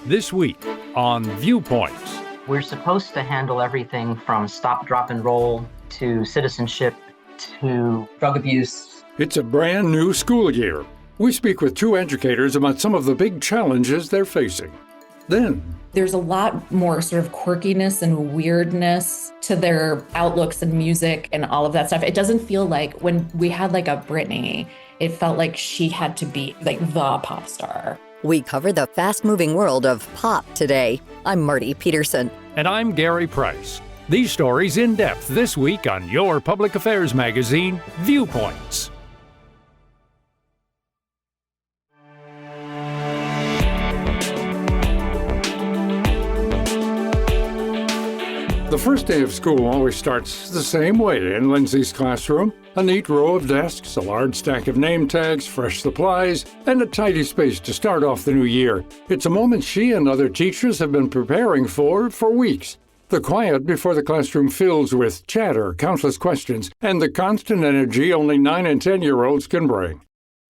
This week on Viewpoints. We're supposed to handle everything from stop, drop, and roll to citizenship to drug abuse. It's a brand new school year. We speak with two educators about some of the big challenges they're facing. Then, there's a lot more sort of quirkiness and weirdness to their outlooks and music and all of that stuff. It doesn't feel like when we had like a Britney, it felt like she had to be like the pop star. We cover the fast-moving world of pop today. I'm Marty Peterson. And I'm Gary Price. These stories in depth this week on your public affairs magazine, Viewpoints. The first day of school always starts the same way in Lindsay's classroom. A neat row of desks, a large stack of name tags, fresh supplies, and a tidy space to start off the new year. It's a moment she and other teachers have been preparing for weeks. The quiet before the classroom fills with chatter, countless questions, and the constant energy only 9 and 10-year-olds can bring.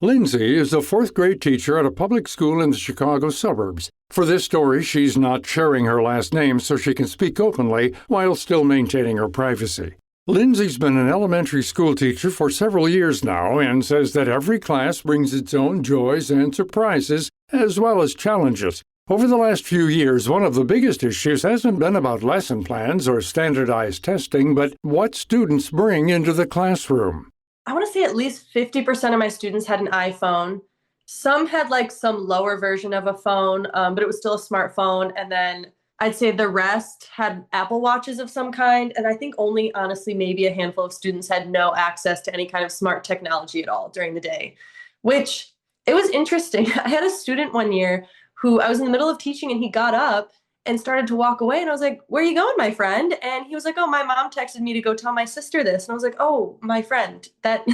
Lindsay is a fourth-grade teacher at a public school in the Chicago suburbs. For this story, she's not sharing her last name so she can speak openly while still maintaining her privacy. Lindsay's been an elementary school teacher for several years now and says that every class brings its own joys and surprises, as well as challenges. Over the last few years, one of the biggest issues hasn't been about lesson plans or standardized testing, but what students bring into the classroom. I want to say at least 50% of my students had an iPhone. Some had like some lower version of a phone, but it was still a smartphone. And then I'd say the rest had Apple Watches of some kind. And I think only, honestly, maybe a handful of students had no access to any kind of smart technology at all during the day, which it was interesting. I had a student one year who I was in the middle of teaching and he got up and started to walk away. And I was like, "Where are you going, my friend?" And he was like, "Oh, my mom texted me to go tell my sister this." And I was like, "Oh, my friend, that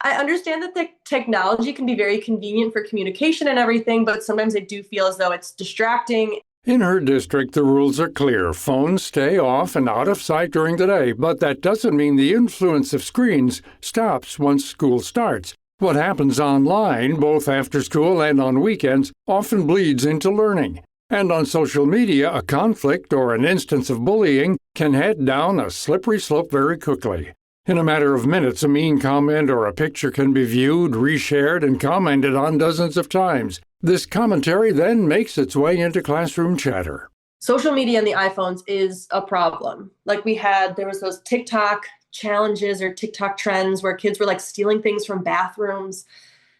I understand that the technology can be very convenient for communication and everything, but sometimes I do feel as though it's distracting." In her district, the rules are clear. Phones stay off and out of sight during the day, but that doesn't mean the influence of screens stops once school starts. What happens online, both after school and on weekends, often bleeds into learning. And on social media, a conflict or an instance of bullying can head down a slippery slope very quickly. In a matter of minutes, a mean comment or a picture can be viewed, reshared, and commented on dozens of times. This commentary then makes its way into classroom chatter. Social media and the iPhones is a problem. Like there was those TikTok challenges or TikTok trends where kids were like stealing things from bathrooms.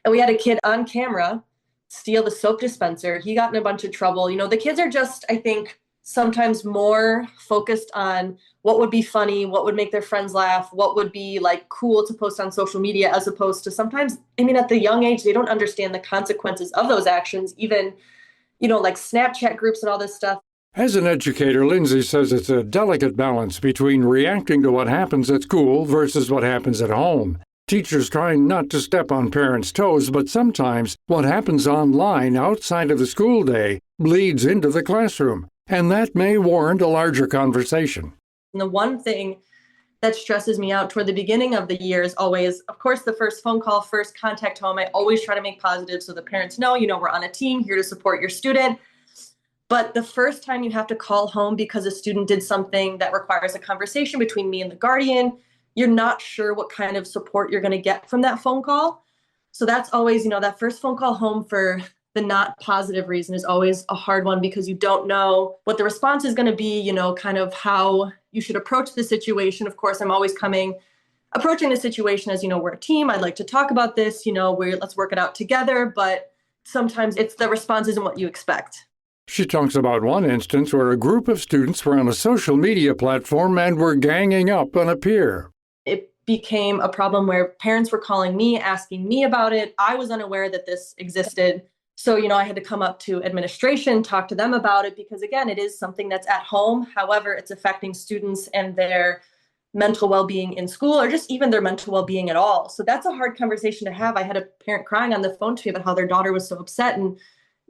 And we had a kid on camera steal the soap dispenser. He got in a bunch of trouble. You know, the kids are just, I think, sometimes more focused on what would be funny, what would make their friends laugh, what would be like cool to post on social media, as opposed to sometimes, I mean, at the young age, they don't understand the consequences of those actions, even, like Snapchat groups and all this stuff. As an educator, Lindsay says it's a delicate balance between reacting to what happens at school versus what happens at home. Teachers trying not to step on parents' toes, but sometimes what happens online outside of the school day bleeds into the classroom, and that may warrant a larger conversation. And the one thing that stresses me out toward the beginning of the year is always, of course, the first phone call, first contact home. I always try to make positive so the parents know, we're on a team here to support your student. But the first time you have to call home because a student did something that requires a conversation between me and the guardian, you're not sure what kind of support you're going to get from that phone call. So that's always, that first phone call home for the not positive reason is always a hard one because you don't know what the response is going to be, kind of how you should approach the situation. Of course, I'm always approaching the situation as, we're a team. I'd like to talk about this, let's work it out together. But sometimes the response isn't what you expect. She talks about one instance where a group of students were on a social media platform and were ganging up on a peer. It became a problem where parents were calling me, asking me about it. I was unaware that this existed. So, I had to come up to administration, talk to them about it, because again, it is something that's at home. However, it's affecting students and their mental well-being in school, or just even their mental well-being at all. So that's a hard conversation to have. I had a parent crying on the phone to me about how their daughter was so upset. And,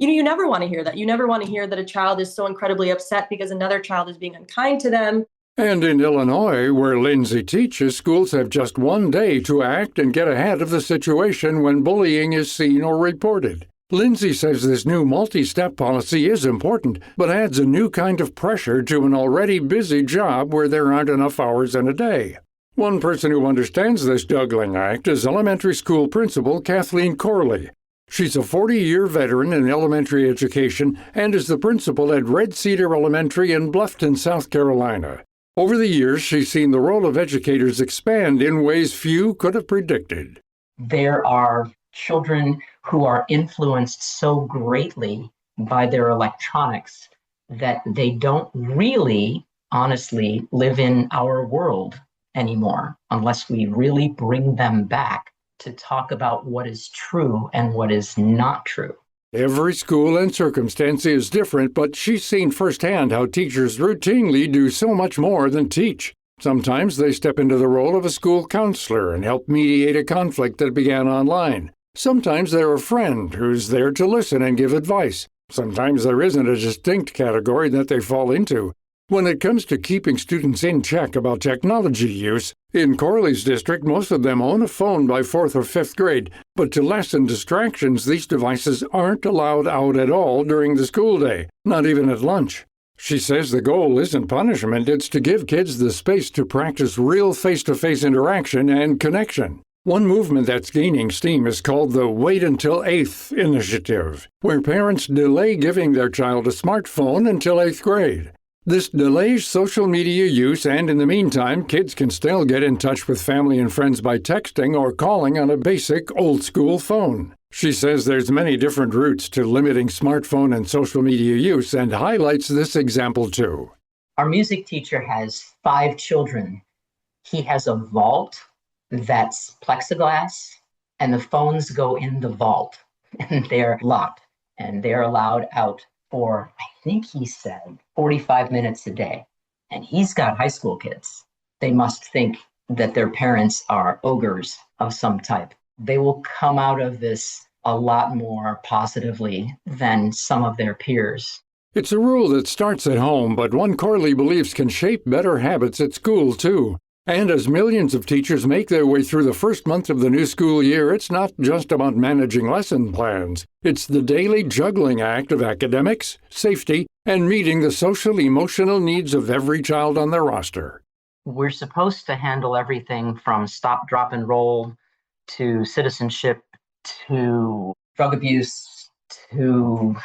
you never want to hear that. You never want to hear that a child is so incredibly upset because another child is being unkind to them. And in Illinois, where Lindsay teaches, schools have just one day to act and get ahead of the situation when bullying is seen or reported. Lindsay says this new multi-step policy is important, but adds a new kind of pressure to an already busy job where there aren't enough hours in a day. One person who understands this juggling act is elementary school principal Kathleen Corley. She's a 40-year veteran in elementary education and is the principal at Red Cedar Elementary in Bluffton, South Carolina. Over the years, she's seen the role of educators expand in ways few could have predicted. There are children who are influenced so greatly by their electronics that they don't really, honestly, live in our world anymore unless we really bring them back to talk about what is true and what is not true. Every school and circumstance is different, but she's seen firsthand how teachers routinely do so much more than teach. Sometimes they step into the role of a school counselor and help mediate a conflict that began online. Sometimes they're a friend who's there to listen and give advice. Sometimes there isn't a distinct category that they fall into. When it comes to keeping students in check about technology use, in Corley's district, most of them own a phone by 4th or 5th grade, but to lessen distractions, these devices aren't allowed out at all during the school day, not even at lunch. She says the goal isn't punishment, it's to give kids the space to practice real face-to-face interaction and connection. One movement that's gaining steam is called the Wait Until 8th initiative, where parents delay giving their child a smartphone until 8th grade. This delays social media use, and in the meantime, kids can still get in touch with family and friends by texting or calling on a basic old-school phone. She says there's many different routes to limiting smartphone and social media use and highlights this example too. Our music teacher has 5 children. He has a vault that's plexiglass, and the phones go in the vault, and they're locked, and they're allowed out for, I think he said, 45 minutes a day. And he's got high school kids. They must think that their parents are ogres of some type. They will come out of this a lot more positively than some of their peers. It's a rule that starts at home, but one Corley believes can shape better habits at school, too. And as millions of teachers make their way through the first month of the new school year, it's not just about managing lesson plans. It's the daily juggling act of academics, safety, and meeting the social-emotional needs of every child on their roster. We're supposed to handle everything from stop, drop, and roll to citizenship to drug abuse to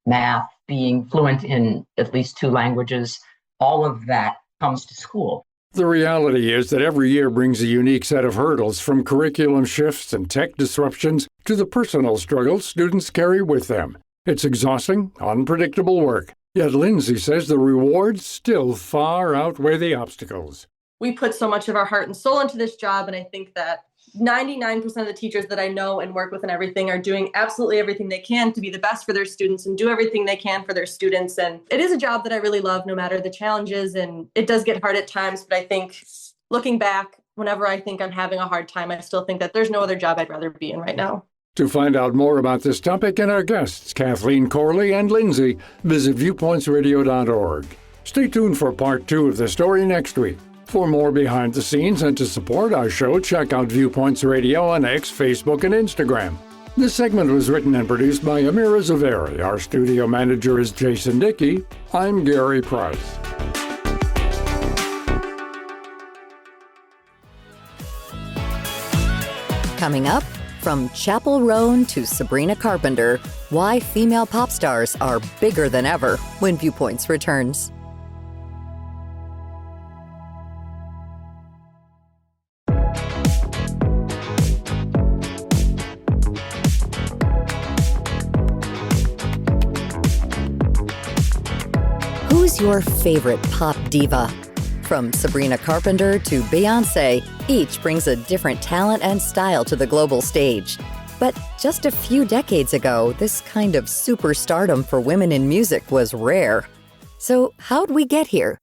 math, being fluent in at least 2 languages. All of that comes to school. The reality is that every year brings a unique set of hurdles, from curriculum shifts and tech disruptions to the personal struggles students carry with them. It's exhausting, unpredictable work. Yet Lindsay says the rewards still far outweigh the obstacles. We put so much of our heart and soul into this job, and I think that 99% of the teachers that I know and work with and everything are doing absolutely everything they can to be the best for their students and do everything they can for their students. And it is a job that I really love, no matter the challenges. And it does get hard at times, but I think looking back, whenever I think I'm having a hard time, I still think that there's no other job I'd rather be in right now. To find out more about this topic and our guests, Kathleen Corley and Lindsay, visit viewpointsradio.org. Stay tuned for part 2 of the story next week. For more behind the scenes and to support our show, check out Viewpoints Radio on X, Facebook, and Instagram. This segment was written and produced by Amira Zaveri. Our studio manager is Jason Dickey. I'm Gary Price. Coming up, from Chappell Roan to Sabrina Carpenter, why female pop stars are bigger than ever when Viewpoints returns. Who's your favorite pop diva? From Sabrina Carpenter to Beyoncé, each brings a different talent and style to the global stage. But just a few decades ago, this kind of superstardom for women in music was rare. So how'd we get here?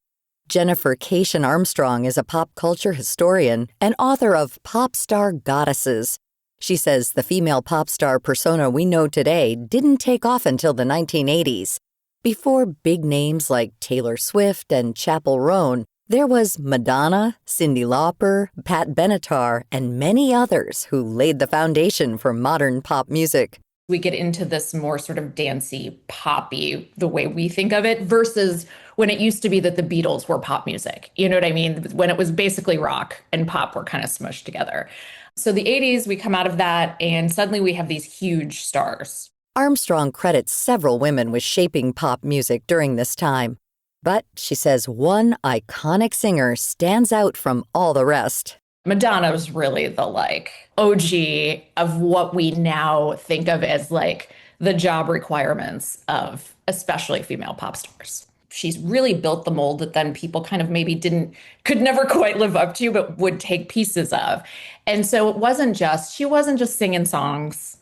Jennifer Cation Armstrong is a pop culture historian and author of Pop Star Goddesses. She says the female pop star persona we know today didn't take off until the 1980s. Before big names like Taylor Swift and Chappell Roan, there was Madonna, Cyndi Lauper, Pat Benatar, and many others who laid the foundation for modern pop music. We get into this more sort of dancey, poppy, the way we think of it, versus when it used to be that the Beatles were pop music. You know what I mean? When it was basically rock and pop were kind of smushed together. So the 80s, we come out of that, and suddenly we have these huge stars. Armstrong credits several women with shaping pop music during this time. But she says one iconic singer stands out from all the rest. Madonna was really the OG of what we now think of as the job requirements of especially female pop stars. She's really built the mold that then people kind of maybe could never quite live up to, but would take pieces of. And so she wasn't just singing songs.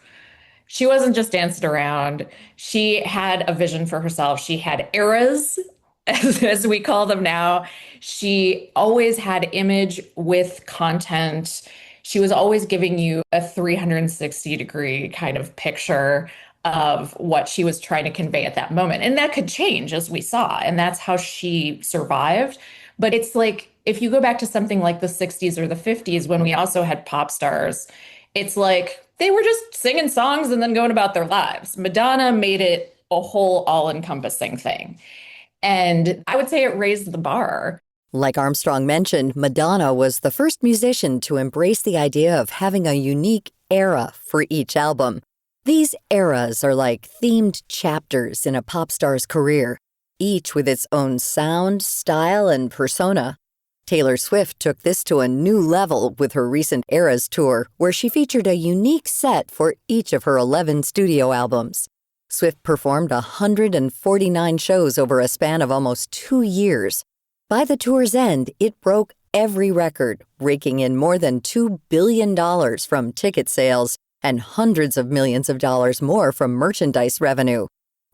She wasn't just dancing around. She had a vision for herself. She had eras, as we call them now. She always had image with content. She was always giving you a 360-degree kind of picture of what she was trying to convey at that moment. And that could change, as we saw. And that's how she survived. But it's if you go back to something like the 60s or the 50s, when we also had pop stars, it's they were just singing songs and then going about their lives. Madonna made it a whole all-encompassing thing. And I would say it raised the bar. Like Armstrong mentioned, Madonna was the first musician to embrace the idea of having a unique era for each album. These eras are like themed chapters in a pop star's career, each with its own sound, style, and persona. Taylor Swift took this to a new level with her recent Eras tour, where she featured a unique set for each of her 11 studio albums. Swift performed 149 shows over a span of almost 2 years. By the tour's end, it broke every record, raking in more than $2 billion from ticket sales and hundreds of millions of dollars more from merchandise revenue.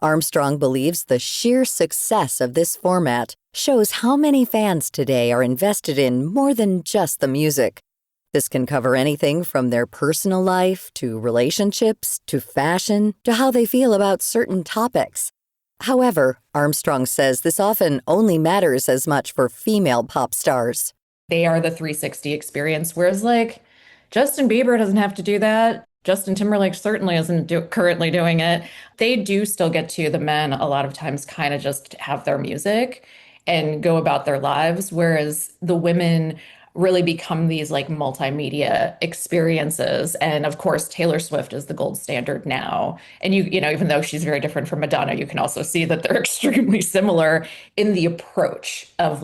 Armstrong believes the sheer success of this format shows how many fans today are invested in more than just the music. This can cover anything from their personal life to relationships to fashion to how they feel about certain topics. However, Armstrong says this often only matters as much for female pop stars. They are the 360 experience, whereas Justin Bieber doesn't have to do that. Justin Timberlake certainly isn't currently doing it. They do still get to, the men a lot of times kind of just have their music and go about their lives, whereas the women really become these multimedia experiences. And of course, Taylor Swift is the gold standard now. And you know, even though she's very different from Madonna, you can also see that they're extremely similar in the approach of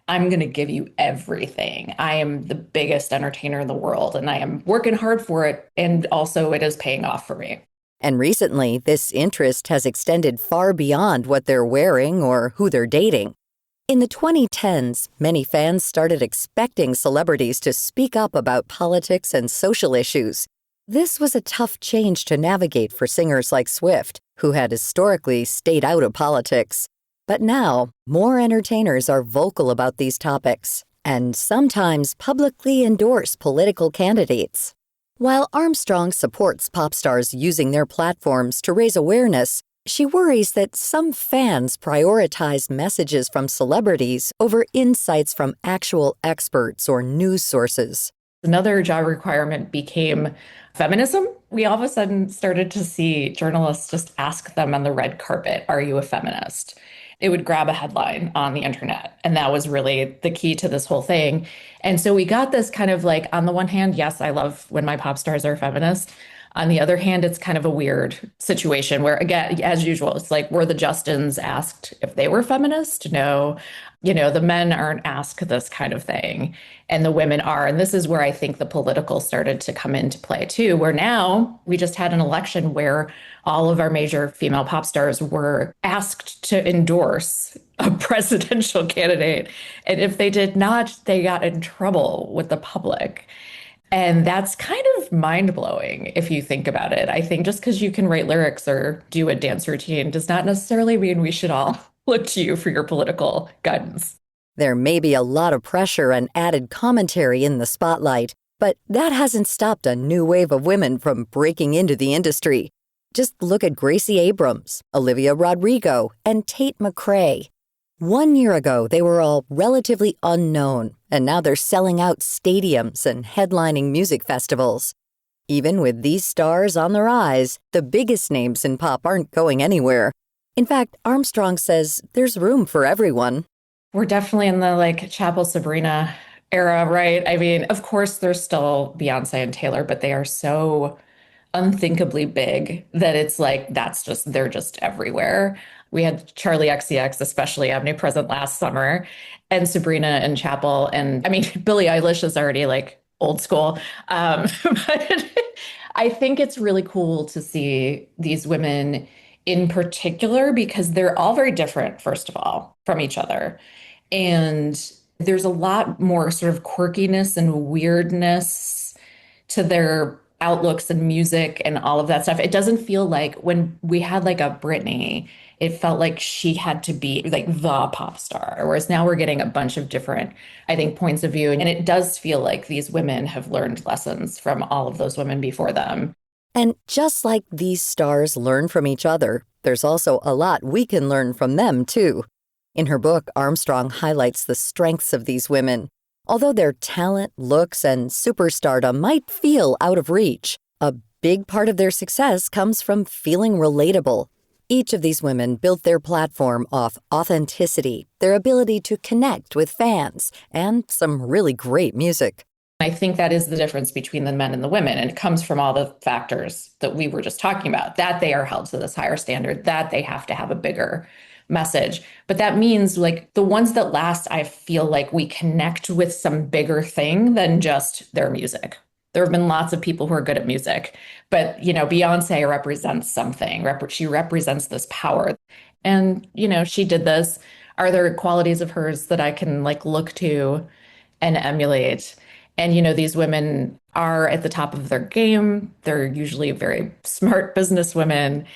I'm going to give you everything. I am the biggest entertainer in the world, and I am working hard for it. And also it is paying off for me. And recently, this interest has extended far beyond what they're wearing or who they're dating. In the 2010s, many fans started expecting celebrities to speak up about politics and social issues. This was a tough change to navigate for singers like Swift, who had historically stayed out of politics. But now, more entertainers are vocal about these topics and sometimes publicly endorse political candidates. While Armstrong supports pop stars using their platforms to raise awareness, she worries that some fans prioritize messages from celebrities over insights from actual experts or news sources. Another job requirement became feminism. We all of a sudden started to see journalists just ask them on the red carpet, "Are you a feminist?" It would grab a headline on the internet. And that was really the key to this whole thing. And so we got this kind of on the one hand, yes, I love when my pop stars are feminist. On the other hand, it's kind of a weird situation where, again, as usual, it's were the Justins asked if they were feminist? No. You know, the men aren't asked this kind of thing, and the women are. And this is where I think the political started to come into play too, where now we just had an election where all of our major female pop stars were asked to endorse a presidential candidate. And if they did not, they got in trouble with the public. And that's kind of mind-blowing if you think about it. I think just because you can write lyrics or do a dance routine does not necessarily mean we should all look to you for your political guidance. There may be a lot of pressure and added commentary in the spotlight, but that hasn't stopped a new wave of women from breaking into the industry. Just look at Gracie Abrams, Olivia Rodrigo, and Tate McRae. 1 year ago, they were all relatively unknown, and now they're selling out stadiums and headlining music festivals. Even with these stars on the rise, the biggest names in pop aren't going anywhere. In fact, Armstrong says there's room for everyone. We're definitely in the Chappell Sabrina era, right? I mean, of course, there's still Beyonce and Taylor, but they are so unthinkably big that it's they're just everywhere. We had Charlie XCX, especially omnipresent last summer, and Sabrina and Chappell. And I mean, Billie Eilish is already old school. But I think it's really cool to see these women in particular because they're all very different, first of all, from each other. And there's a lot more sort of quirkiness and weirdness to their outlooks and music and all of that stuff. It doesn't feel like when we had a Britney, it felt like she had to be the pop star, whereas now we're getting a bunch of different, I think, points of view. And it does feel like these women have learned lessons from all of those women before them. And just like these stars learn from each other, there's also a lot we can learn from them, too. In her book, Armstrong highlights the strengths of these women. Although their talent, looks, and superstardom might feel out of reach, a big part of their success comes from feeling relatable. Each of these women built their platform off authenticity, their ability to connect with fans, and some really great music. I think that is the difference between the men and the women. And it comes from all the factors that we were just talking about, that they are held to this higher standard, that they have to have a bigger message. But that means the ones that last, I feel like we connect with some bigger thing than just their music. There have been lots of people who are good at music, but, Beyonce represents something. She represents this power. And, she did this. Are there qualities of hers that I can look to and emulate? And, these women are at the top of their game. They're usually very smart businesswomen.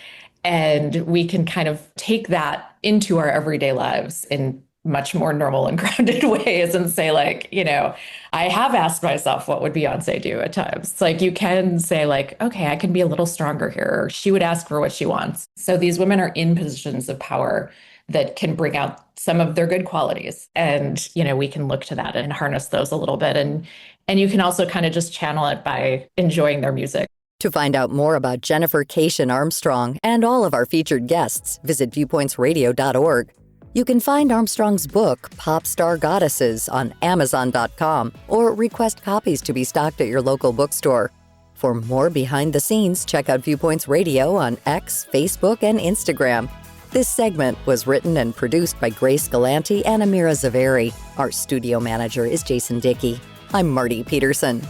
And we can kind of take that into our everyday lives in much more normal and grounded ways and say I have asked myself, what would Beyonce do at times? You can say okay, I can be a little stronger here. Or she would ask for what she wants. So these women are in positions of power that can bring out some of their good qualities. And, we can look to that and harness those a little bit. And you can also kind of just channel it by enjoying their music. To find out more about Jennifer Cation Armstrong and all of our featured guests, visit viewpointsradio.org. You can find Armstrong's book, Pop Star Goddesses, on Amazon.com or request copies to be stocked at your local bookstore. For more behind the scenes, check out Viewpoints Radio on X, Facebook, and Instagram. This segment was written and produced by Grace Galanti and Amira Zaveri. Our studio manager is Jason Dickey. I'm Marty Peterson.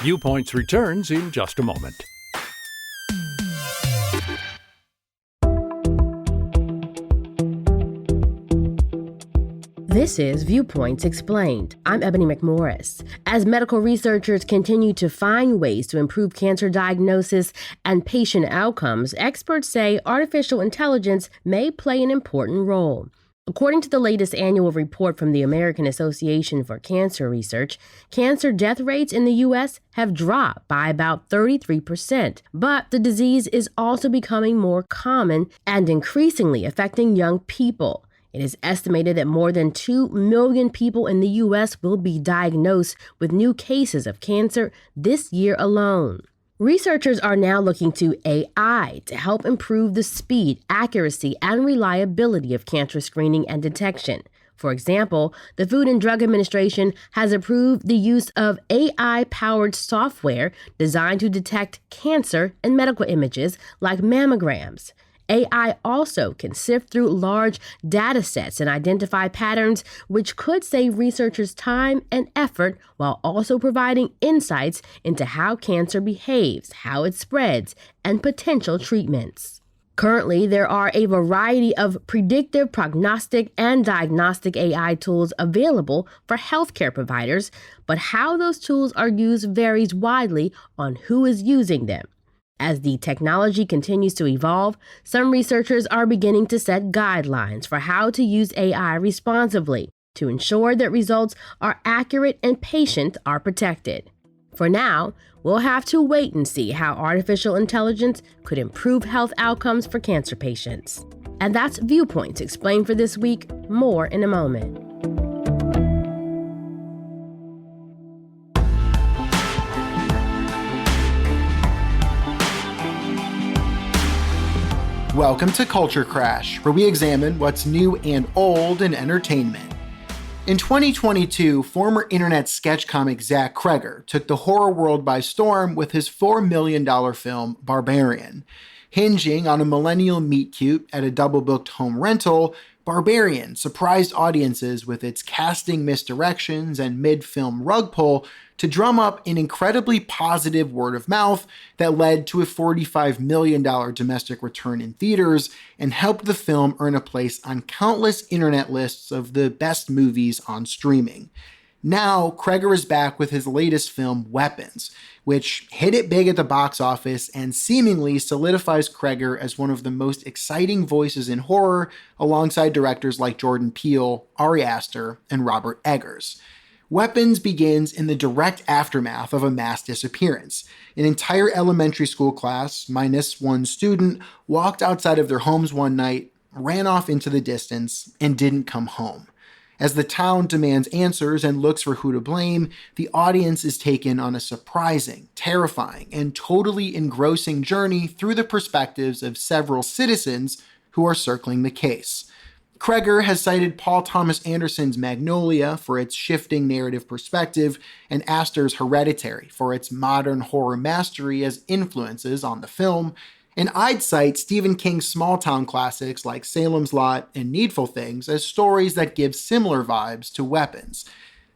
Viewpoints returns in just a moment. This is Viewpoints Explained. I'm Ebony McMorris. As medical researchers continue to find ways to improve cancer diagnosis and patient outcomes, experts say artificial intelligence may play an important role. According to the latest annual report from the American Association for Cancer Research, cancer death rates in the U.S. have dropped by about 33%, but the disease is also becoming more common and increasingly affecting young people. It is estimated that more than 2 million people in the U.S. will be diagnosed with new cases of cancer this year alone. Researchers are now looking to AI to help improve the speed, accuracy, and reliability of cancer screening and detection. For example, the Food and Drug Administration has approved the use of AI-powered software designed to detect cancer in medical images like mammograms. AI also can sift through large data sets and identify patterns, which could save researchers time and effort while also providing insights into how cancer behaves, how it spreads, and potential treatments. Currently, there are a variety of predictive, prognostic, and diagnostic AI tools available for healthcare providers, but how those tools are used varies widely on who is using them. As the technology continues to evolve, some researchers are beginning to set guidelines for how to use AI responsibly to ensure that results are accurate and patients are protected. For now, we'll have to wait and see how artificial intelligence could improve health outcomes for cancer patients. And that's Viewpoints explained for this week. More in a moment. Welcome to Culture Crash, where we examine what's new and old in entertainment. In 2022, former internet sketch comic Zach Cregger took the horror world by storm with his $4 million film Barbarian. Hinging on a millennial meet-cute at a double-booked home rental, Barbarian surprised audiences with its casting misdirections and mid-film rug pull to drum up an incredibly positive word of mouth that led to a $45 million domestic return in theaters and helped the film earn a place on countless internet lists of the best movies on streaming. Now, Cregger is back with his latest film, Weapons, which hit it big at the box office and seemingly solidifies Cregger as one of the most exciting voices in horror, alongside directors like Jordan Peele, Ari Aster, and Robert Eggers. Weapons begins in the direct aftermath of a mass disappearance. An entire elementary school class, minus one student, walked outside of their homes one night, ran off into the distance, and didn't come home. As the town demands answers and looks for who to blame, the audience is taken on a surprising, terrifying, and totally engrossing journey through the perspectives of several citizens who are circling the case. Cregger has cited Paul Thomas Anderson's Magnolia for its shifting narrative perspective and Aster's Hereditary for its modern horror mastery as influences on the film, and I'd cite Stephen King's small-town classics like Salem's Lot and Needful Things as stories that give similar vibes to Weapons.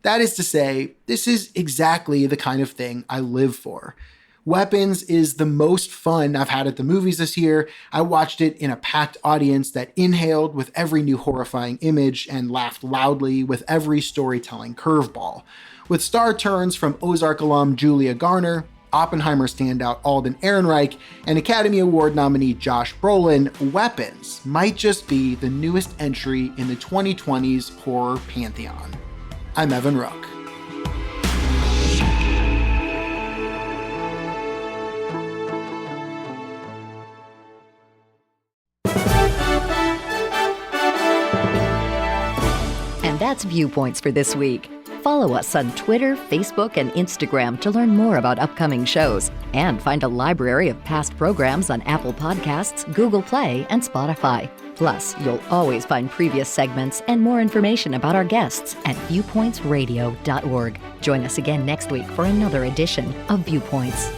That is to say, this is exactly the kind of thing I live for. Weapons is the most fun I've had at the movies this year. I watched it in a packed audience that inhaled with every new horrifying image and laughed loudly with every storytelling curveball. With star turns from Ozark alum Julia Garner, Oppenheimer standout Alden Ehrenreich, and Academy Award nominee Josh Brolin, Weapons might just be the newest entry in the 2020s horror pantheon. I'm Evan Rook. And that's Viewpoints for this week. Follow us on Twitter, Facebook, and Instagram to learn more about upcoming shows and find a library of past programs on Apple Podcasts, Google Play, and Spotify. Plus, you'll always find previous segments and more information about our guests at viewpointsradio.org. Join us again next week for another edition of Viewpoints.